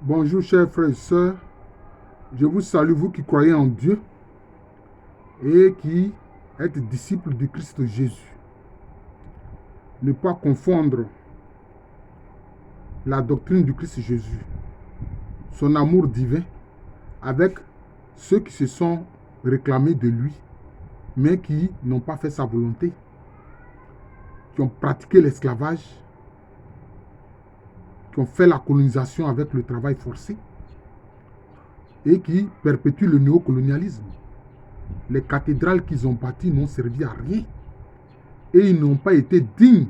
Bonjour chers frères et sœurs, je vous salue vous qui croyez en Dieu et qui êtes disciples du Christ Jésus. Ne pas confondre la doctrine du Christ Jésus, son amour divin, avec ceux qui se sont réclamés de lui, mais qui n'ont pas fait sa volonté, qui ont pratiqué l'esclavage, qui ont fait la colonisation avec le travail forcé et qui perpétuent le néocolonialisme. Les cathédrales qu'ils ont bâties n'ont servi à rien et ils n'ont pas été dignes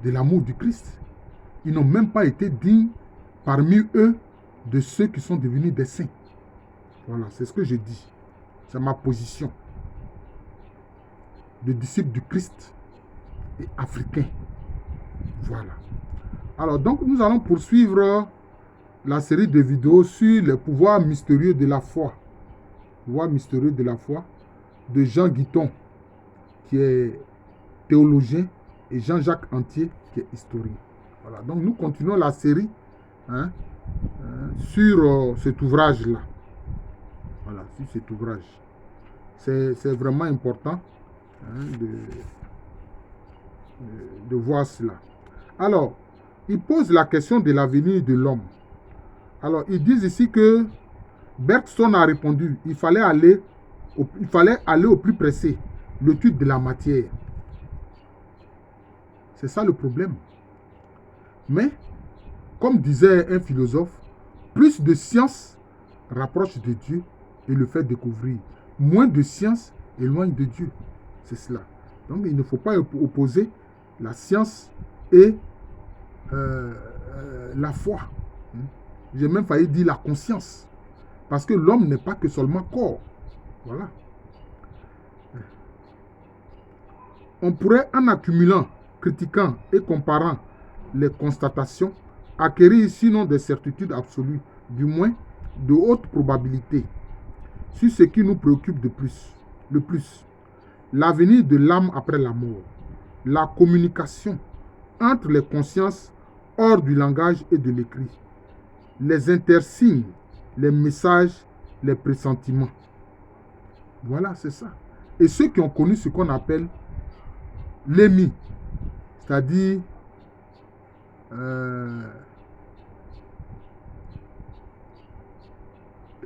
de l'amour du Christ. Ils n'ont même pas été dignes parmi eux de ceux qui sont devenus des saints. Voilà, c'est ce que je dis. C'est ma position de disciple du Christ et africain. Voilà. Alors, donc, nous allons poursuivre la série de vidéos sur les pouvoirs mystérieux de la foi. Pouvoirs mystérieux de la foi de Jean Guiton, qui est théologien, et Jean-Jacques Antier, qui est historien. Voilà, donc nous continuons la série sur cet ouvrage-là. Voilà, sur cet ouvrage. C'est vraiment important de voir cela. Alors, ils posent la question de l'avenir de l'homme. Alors, ils disent ici que Bergson a répondu, il fallait aller au plus pressé, l'étude de la matière. C'est ça le problème. Mais, comme disait un philosophe, plus de science rapproche de Dieu et le fait découvrir. Moins de science éloigne de Dieu. C'est cela. Donc, il ne faut pas opposer la science et la foi. J'ai même failli dire la conscience. Parce que l'homme n'est pas que seulement corps. Voilà. On pourrait, en accumulant, critiquant et comparant les constatations, acquérir sinon des certitudes absolues, du moins de haute probabilité, sur ce qui nous préoccupe le plus, l'avenir de l'âme après la mort, la communication entre les consciences hors du langage et de l'écrit, les intersignes, les messages, les pressentiments. Voilà, c'est ça. Et ceux qui ont connu ce qu'on appelle l'émis, c'est-à-dire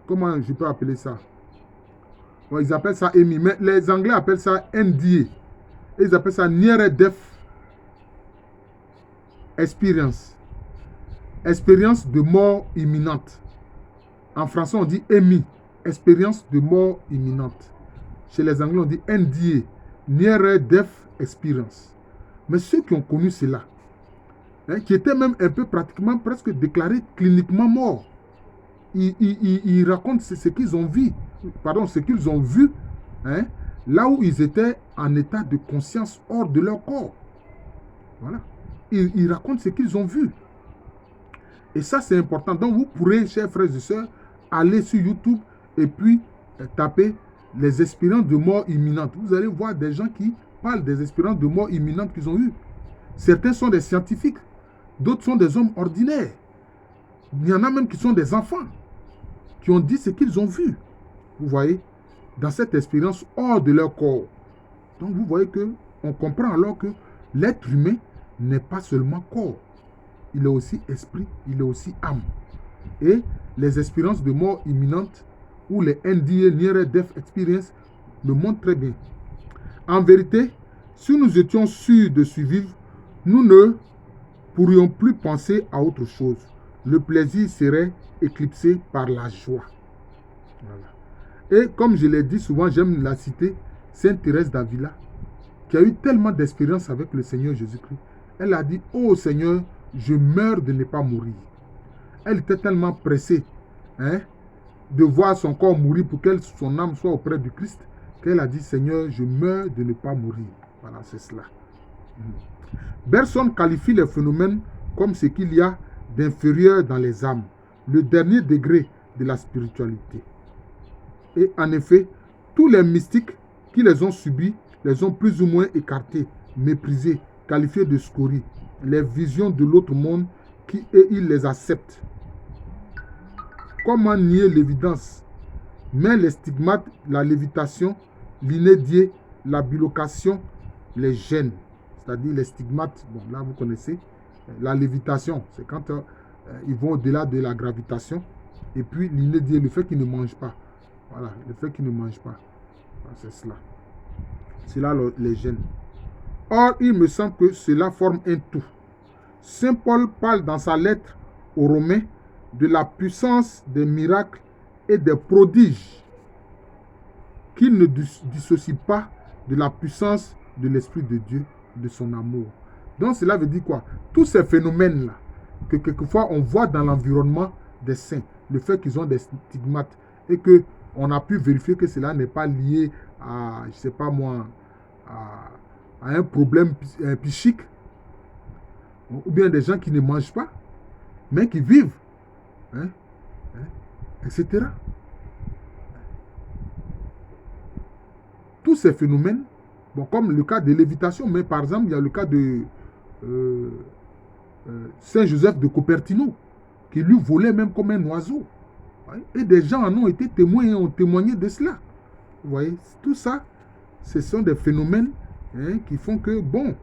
comment je peux appeler ça? Bon, ils appellent ça EMI, mais les Anglais appellent ça NDA. Et ils appellent ça Near Death Experience. Expérience de mort imminente. En français, on dit EMI, expérience de mort imminente. Chez les Anglais, on dit NDA, Near Death Experience. Mais ceux qui ont connu cela, qui étaient même un peu pratiquement presque déclarés cliniquement morts, ils racontent ce qu'ils ont vu, ce qu'ils ont vu, là où ils étaient en état de conscience hors de leur corps. Voilà. Ils racontent ce qu'ils ont vu. Et ça, c'est important. Donc, vous pourrez, chers frères et sœurs, aller sur YouTube et puis taper les expériences de mort imminente. Vous allez voir des gens qui parlent des expériences de mort imminente qu'ils ont eues. Certains sont des scientifiques, d'autres sont des hommes ordinaires. Il y en a même qui sont des enfants, qui ont dit ce qu'ils ont vu. Vous voyez, dans cette expérience hors de leur corps. Donc, vous voyez qu'on comprend alors que l'être humain n'est pas seulement corps. Il est aussi esprit, il est aussi âme. Et les expériences de mort imminente ou les NDA, Near Death Experience, le montrent très bien. En vérité, si nous étions sûrs de survivre, nous ne pourrions plus penser à autre chose. Le plaisir serait éclipsé par la joie. Voilà. Et comme je l'ai dit souvent, j'aime la citer, Sainte Thérèse d'Avila, qui a eu tellement d'expérience avec le Seigneur Jésus-Christ. Elle a dit, oh Seigneur, je meurs de ne pas mourir. Elle était tellement pressée de voir son corps mourir pour que son âme soit auprès du Christ, qu'elle a dit, Seigneur, je meurs de ne pas mourir. Voilà, c'est cela. Bergson qualifie les phénomènes comme ce qu'il y a d'inférieur dans les âmes, le dernier degré de la spiritualité. Et en effet, tous les mystiques qui les ont subis les ont plus ou moins écartés, méprisés, qualifiés de scories, les visions de l'autre monde et ils les acceptent. Comment nier l'évidence? Mais les stigmates, la lévitation, l'inédié, la bilocation, les gènes, c'est-à-dire les stigmates, bon là vous connaissez, la lévitation, c'est quand ils vont au-delà de la gravitation, et puis l'inédié, le fait qu'ils ne mangent pas, voilà, le fait qu'ils ne mangent pas, c'est cela. C'est là les gènes. Or, il me semble que cela forme un tout. Saint Paul parle dans sa lettre aux Romains de la puissance des miracles et des prodiges qu'il ne dissocie pas de la puissance de l'Esprit de Dieu, de son amour. Donc cela veut dire quoi? Tous ces phénomènes-là, que quelquefois on voit dans l'environnement des saints, le fait qu'ils ont des stigmates, et qu'on a pu vérifier que cela n'est pas lié à, je ne sais pas moi, à un problème psychique, ou bien des gens qui ne mangent pas, mais qui vivent, etc. Tous ces phénomènes, bon, comme le cas de lévitation, mais par exemple, il y a le cas de Saint Joseph de Cupertino, qui lui volait même comme un oiseau. Et des gens en ont été témoins et ont témoigné de cela. Vous voyez, tout ça, ce sont des phénomènes qui font que, bon,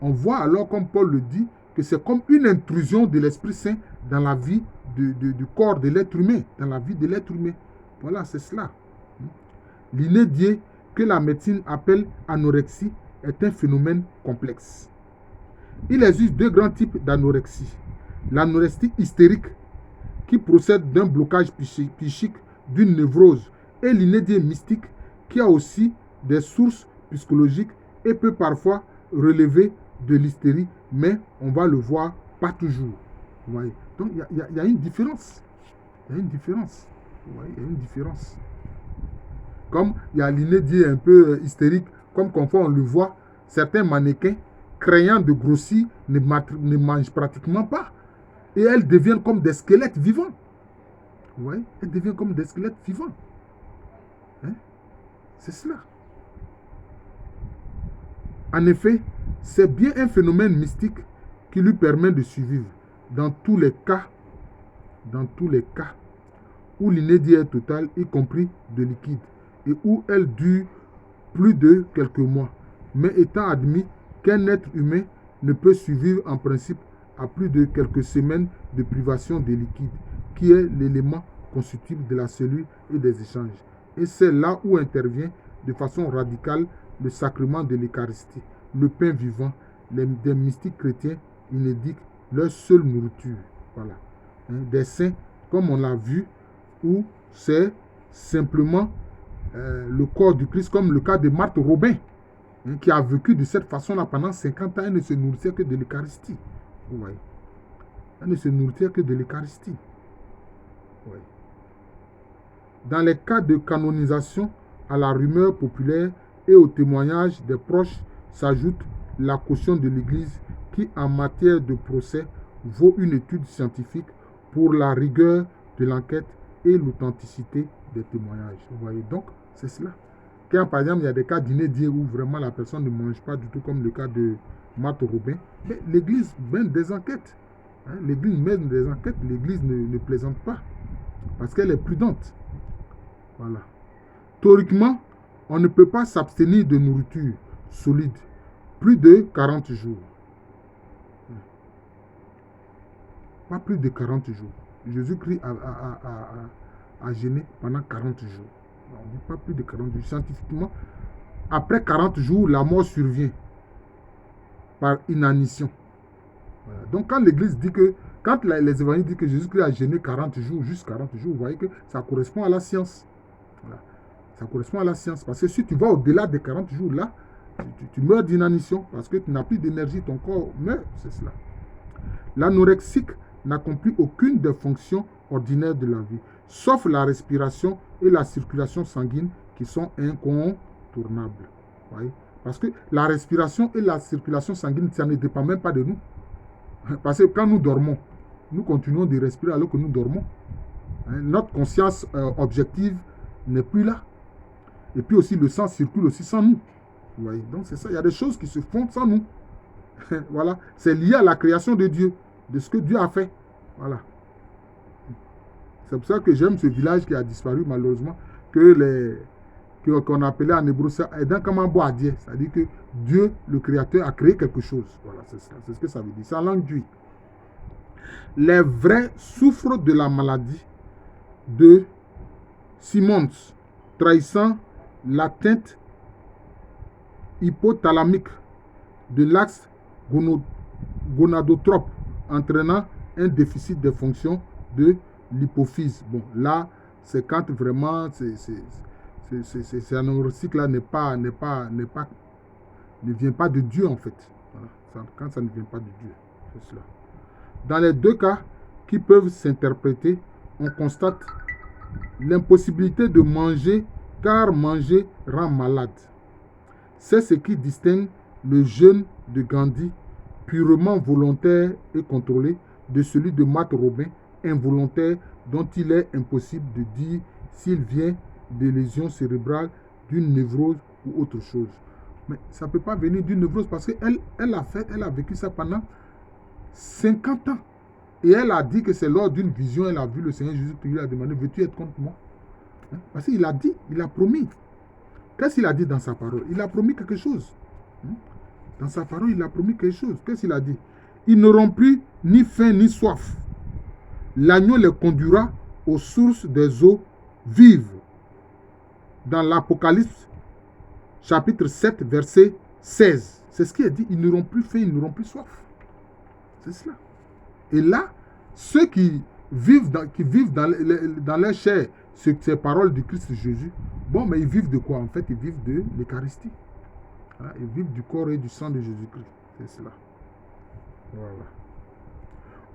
on voit alors, comme Paul le dit, que c'est comme une intrusion de l'Esprit Saint dans la vie du corps de l'être humain, dans la vie de l'être humain. Voilà, c'est cela. L'inédié, que la médecine appelle anorexie, est un phénomène complexe. Il existe deux grands types d'anorexie. L'anorexie hystérique, qui procède d'un blocage psychique, d'une névrose, et l'inédié mystique, qui a aussi des sources psychologiques et peut parfois relever de l'hystérie, mais on va le voir pas toujours. Vous voyez? Donc il y a une différence. Il y a une différence. Vous voyez? Il y a une différence. Comme il y a l'inédié un peu hystérique, comme parfois on le voit, certains mannequins, craignant de grossir, ne mangent pratiquement pas. Et elles deviennent comme des squelettes vivants. Vous voyez? Elles deviennent comme des squelettes vivants. C'est cela. En effet, c'est bien un phénomène mystique qui lui permet de survivre dans tous les cas où l'inédié est total, y compris de liquide, et où elle dure plus de quelques mois, mais étant admis qu'un être humain ne peut survivre en principe à plus de quelques semaines de privation de liquide, qui est l'élément constitutif de la cellule et des échanges. Et c'est là où intervient de façon radicale le sacrement de l'Eucharistie, le pain vivant, des mystiques chrétiens inédits, leur seule nourriture. Voilà. Des saints, comme on l'a vu, où c'est simplement le corps du Christ, comme le cas de Marthe Robin, qui a vécu de cette façon-là pendant 50 ans, elle ne se nourrissait que de l'Eucharistie. Vous voyez. Elle ne se nourrissait que de l'Eucharistie. Oui. Dans les cas de canonisation, à la rumeur populaire et au témoignage des proches s'ajoute la caution de l'Église qui, en matière de procès, vaut une étude scientifique pour la rigueur de l'enquête et l'authenticité des témoignages. Vous voyez, donc, c'est cela. Quand, par exemple, il y a des cas d'inédiés où vraiment la personne ne mange pas du tout, comme le cas de Marthe Robin, mais l'Église mène des enquêtes. L'Église mène des enquêtes, l'Église ne plaisante pas, parce qu'elle est prudente. Voilà. Théoriquement, on ne peut pas s'abstenir de nourriture solide plus de 40 jours. Pas plus de 40 jours. Jésus-Christ a jeûné pendant 40 jours. On dit pas plus de 40 jours. Scientifiquement, après 40 jours, la mort survient par inanition. Voilà. Donc, quand l'Église dit que, quand les évangiles disent que Jésus-Christ a jeûné 40 jours, juste 40 jours, vous voyez que ça correspond à la science. Voilà. Ça correspond à la science. Parce que si tu vas au-delà des 40 jours, là, tu meurs d'inanition parce que tu n'as plus d'énergie, ton corps meurt. C'est cela. L'anorexique n'accomplit aucune des fonctions ordinaires de la vie, sauf la respiration et la circulation sanguine qui sont incontournables. Voyez? Parce que la respiration et la circulation sanguine, ça ne dépend même pas de nous. Parce que quand nous dormons, nous continuons de respirer alors que nous dormons. Notre conscience objective n'est plus là. Et puis aussi, le sang circule aussi sans nous. Vous voyez? Donc c'est ça, il y a des choses qui se font sans nous. Voilà, c'est lié à la création de Dieu, de ce que Dieu a fait. Voilà. C'est pour ça que j'aime ce village qui a disparu malheureusement, qu'on appelait en hébreu ça Eden Kamamboadier. C'est-à-dire que Dieu, le Créateur, a créé quelque chose. Voilà, c'est ça. C'est ce que ça veut dire. C'est en langue d'huile. Les vrais souffrent de la maladie de Simons, trahissant l'atteinte hypothalamique de l'axe gonadotrope, entraînant un déficit de fonction de l'hypophyse. Bon, là, c'est quand vraiment c'est anorexique là ne vient pas de Dieu en fait. Voilà. Quand ça ne vient pas de Dieu, c'est cela. Dans les deux cas qui peuvent s'interpréter, on constate l'impossibilité de manger car manger rend malade. C'est ce qui distingue le jeûne de Gandhi, purement volontaire et contrôlé, de celui de Matt Robin, involontaire, dont il est impossible de dire s'il vient de lésions cérébrales, d'une névrose ou autre chose. Mais ça ne peut pas venir d'une névrose parce qu'elle a vécu ça pendant 50 ans. Et elle a dit que c'est lors d'une vision, elle a vu le Seigneur Jésus qui lui a demandé, veux-tu être contre moi? Parce qu'il a dit, il a promis. Qu'est-ce qu'il a dit dans sa parole? Il a promis quelque chose. Dans sa parole, il a promis quelque chose. Qu'est-ce qu'il a dit? Ils n'auront plus ni faim ni soif. L'agneau les conduira aux sources des eaux vives. Dans l'Apocalypse, chapitre 7, verset 16. C'est ce qui est dit. Ils n'auront plus faim, ils n'auront plus soif. C'est cela. Et là, ceux qui vivent dans leur chair ces paroles du Christ Jésus, bon, mais ils vivent de quoi? En fait, ils vivent de l'Eucharistie. Voilà, ils vivent du corps et du sang de Jésus-Christ. C'est cela. Voilà.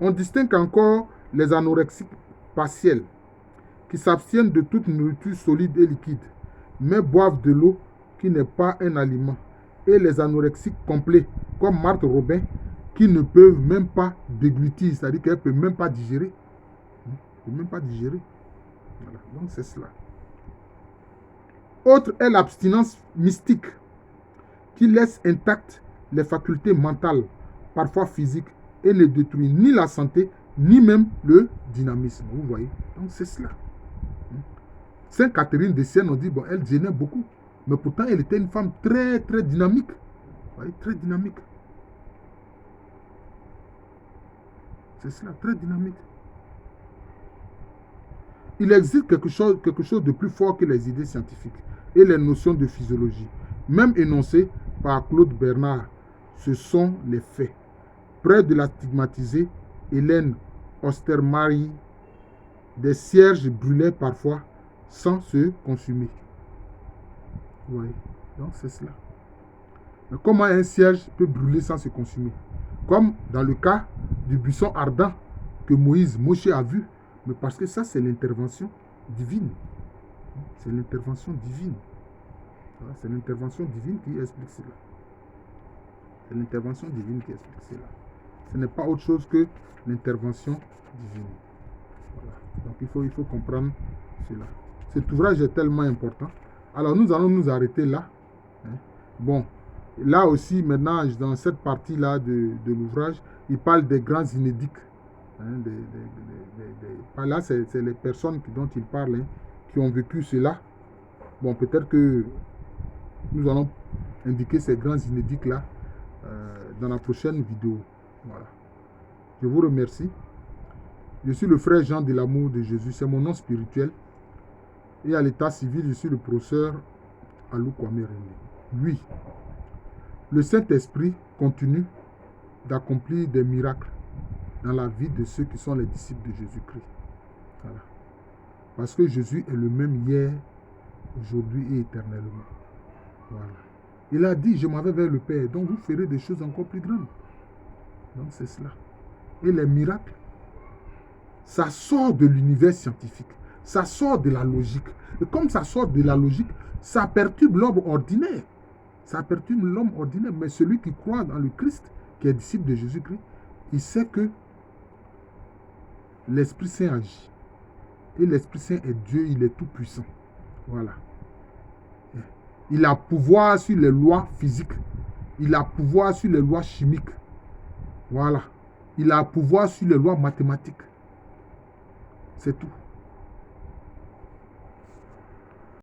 On distingue encore les anorexiques partiels qui s'abstiennent de toute nourriture solide et liquide, mais boivent de l'eau qui n'est pas un aliment, et les anorexiques complets, comme Marthe Robin, qui ne peuvent même pas déglutir, c'est-à-dire qu'elles ne peuvent même pas digérer. Même pas digérer. Voilà. Donc c'est cela. Autre est l'abstinence mystique, qui laisse intactes les facultés mentales, parfois physiques, et ne détruit ni la santé, ni même le dynamisme. Vous voyez? Donc c'est cela. Sainte Catherine de Sienne, on dit, bon, elle gênait beaucoup, mais pourtant elle était une femme très, très dynamique. Vous voyez? Très dynamique. C'est cela, très dynamique. Il existe quelque chose de plus fort que les idées scientifiques et les notions de physiologie. Même énoncées par Claude Bernard, ce sont les faits. Près de la stigmatisée Hélène Ostermari, des cierges brûlaient parfois sans se consumer. Oui, donc c'est cela. Mais comment un cierge peut brûler sans se consumer? Comme dans le cas du buisson ardent que Moshe a vu. Mais parce que ça, c'est l'intervention divine. C'est l'intervention divine. C'est l'intervention divine qui explique cela. C'est l'intervention divine qui explique cela. Ce n'est pas autre chose que l'intervention divine. Voilà. Donc il faut comprendre cela. Cet ouvrage est tellement important. Alors nous allons nous arrêter là. Bon, là aussi, maintenant, dans cette partie-là de l'ouvrage, il parle des grands inédits. Là, c'est les personnes dont il parle, qui ont vécu cela. Bon, peut-être que nous allons indiquer ces grands inédits-là dans la prochaine vidéo. Voilà. Je vous remercie. Je suis le frère Jean de l'amour de Jésus. C'est mon nom spirituel. Et à l'état civil, je suis le professeur Alou Kwame René. Oui, le Saint-Esprit continue d'accomplir des miracles dans la vie de ceux qui sont les disciples de Jésus-Christ. Voilà. Parce que Jésus est le même hier, aujourd'hui et éternellement. Voilà. Il a dit, je m'en vais vers le Père, donc vous ferez des choses encore plus grandes. Donc c'est cela. Et les miracles, ça sort de l'univers scientifique. Ça sort de la logique. Et comme ça sort de la logique, ça perturbe l'homme ordinaire. Ça perturbe l'homme ordinaire. Mais celui qui croit dans le Christ, qui est disciple de Jésus-Christ, il sait que l'Esprit Saint agit. Et l'Esprit Saint est Dieu, il est tout puissant. Voilà. Il a pouvoir sur les lois physiques. Il a pouvoir sur les lois chimiques. Voilà. Il a pouvoir sur les lois mathématiques. C'est tout.